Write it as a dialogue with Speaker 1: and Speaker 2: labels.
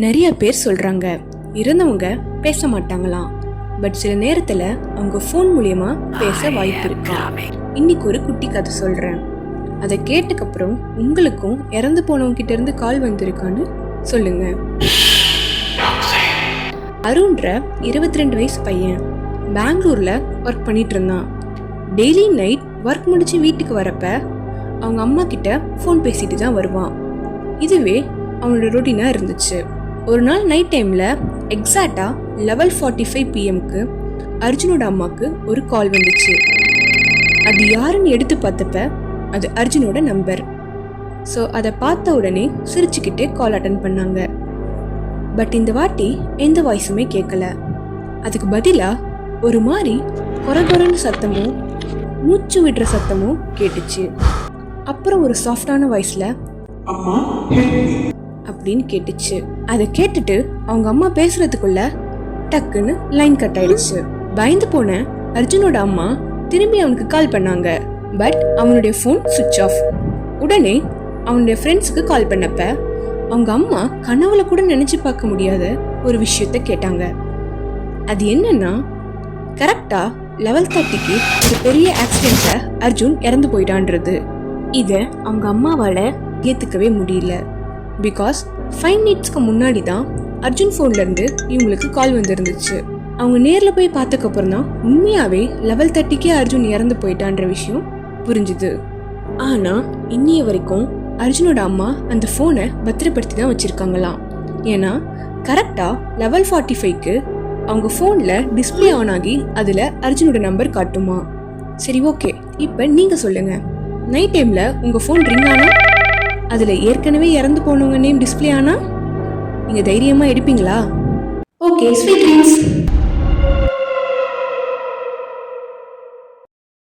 Speaker 1: நிறைய பேர் சொல்றாங்க இறந்தவங்க பேச மாட்டாங்களாம். பட் சில நேரத்துல அவங்க ஃபோன் மூலியமா பேச வாய்ப்பு இருக்கா. இன்னைக்கு ஒரு குட்டி கதை சொல்றேன். அதை கேட்டக்கப்புறம் உங்களுக்கும் இறந்து போனவங்க கிட்ட இருந்து கால் வந்திருக்கான்னு சொல்லுங்க. அருண்ற 22 வயசு பையன் பெங்களூர்ல ஒர்க் பண்ணிட்டு இருந்தான். டெய்லி நைட் ஒர்க் முடிச்சு வீட்டுக்கு வரப்ப அவங்க அம்மா கிட்ட ஃபோன் பேசிட்டு தான் வருவான். இதுவே அவனோட ரொட்டீனா இருந்துச்சு. ஒரு நாள் நைட் டைம்ல எக்ஸாக்டா 11:45 PM அர்ஜுனோட அம்மாக்கு ஒரு கால் வந்துச்சு. அது யாருன்னு எடுத்து பார்த்தப்ப அது அர்ஜுனோட நம்பர். ஸோ அதை பார்த்த உடனே சிரிச்சுக்கிட்டே கால் அட்டன் பண்ணாங்க. பட் இந்த வாட்டி எந்த வாய்ஸுமே கேட்கல. அதுக்கு பதிலா ஒரு மாதிரி கொரகொரன்னு சத்தமும் மூச்சு விடுற சத்தமும் கேட்டுச்சு. அப்புறம் ஒரு சாஃப்டான வாய்ஸ்ல
Speaker 2: அம்மா
Speaker 1: அப்படின்னு கேட்டுச்சு. அதை கேட்டுட்டு அவங்க அம்மா பேசுறதுக்குள்ள டக்குன்னு லைன் கட் ஆயிடுச்சு. பயந்து போன அர்ஜுனோட அம்மா திரும்பி அவனுக்கு கால் பண்ணாங்க. பட் அவனுடைய ஃபோன் சுவிட்ச் ஆஃப். உடனே அவனுடைய ஃப்ரெண்ட்ஸுக்கு கால் பண்ணப்ப அவங்க அம்மா கனவுல கூட நினைச்சு பார்க்க முடியாத ஒரு விஷயத்த கேட்டாங்க. அது என்னன்னா, கரெக்டா 11:30 ஒரு பெரிய ஆக்சிடென்ட்ல அர்ஜுன் இறந்து போயிட்டான்றது. இத அவங்க அம்மாவால ஏத்துக்கவே முடியல. பிகாஸ் 5 மினிட்ஸ்க்கு முன்னாடி தான் அர்ஜுன் ஃபோன்ல இருந்து இவங்களுக்கு கால் வந்துருந்துச்சு. அவங்க நேர்ல போய் பார்த்ததுக்கப்புறம் தான் உண்மையாவே 11:30 அர்ஜுன் இறந்து போயிட்டான்ற விஷயம் புரிஞ்சுது. ஆனா இன்னைய வரைக்கும் அர்ஜுனோட அம்மா அந்த ஃபோனை பத்திரப்படுத்தி தான் வச்சிருக்காங்களாம். ஏன்னா கரெக்டா 11:45 அவங்க ஃபோன்ல டிஸ்பிளே ஆன் ஆகி அதுல அர்ஜுனோட நம்பர் காட்டுமா. சரி, ஓகே, இப்ப நீங்க சொல்லுங்க, நைட் டைம்ல உங்க ஃபோன் ரிங் ஆனா அதுல ஏற்கனவே இறந்து போனவங்க நேம் டிஸ்பிளே ஆனா நீங்க தைரியமா எடுப்பீங்களா? Okay, sweet dreams.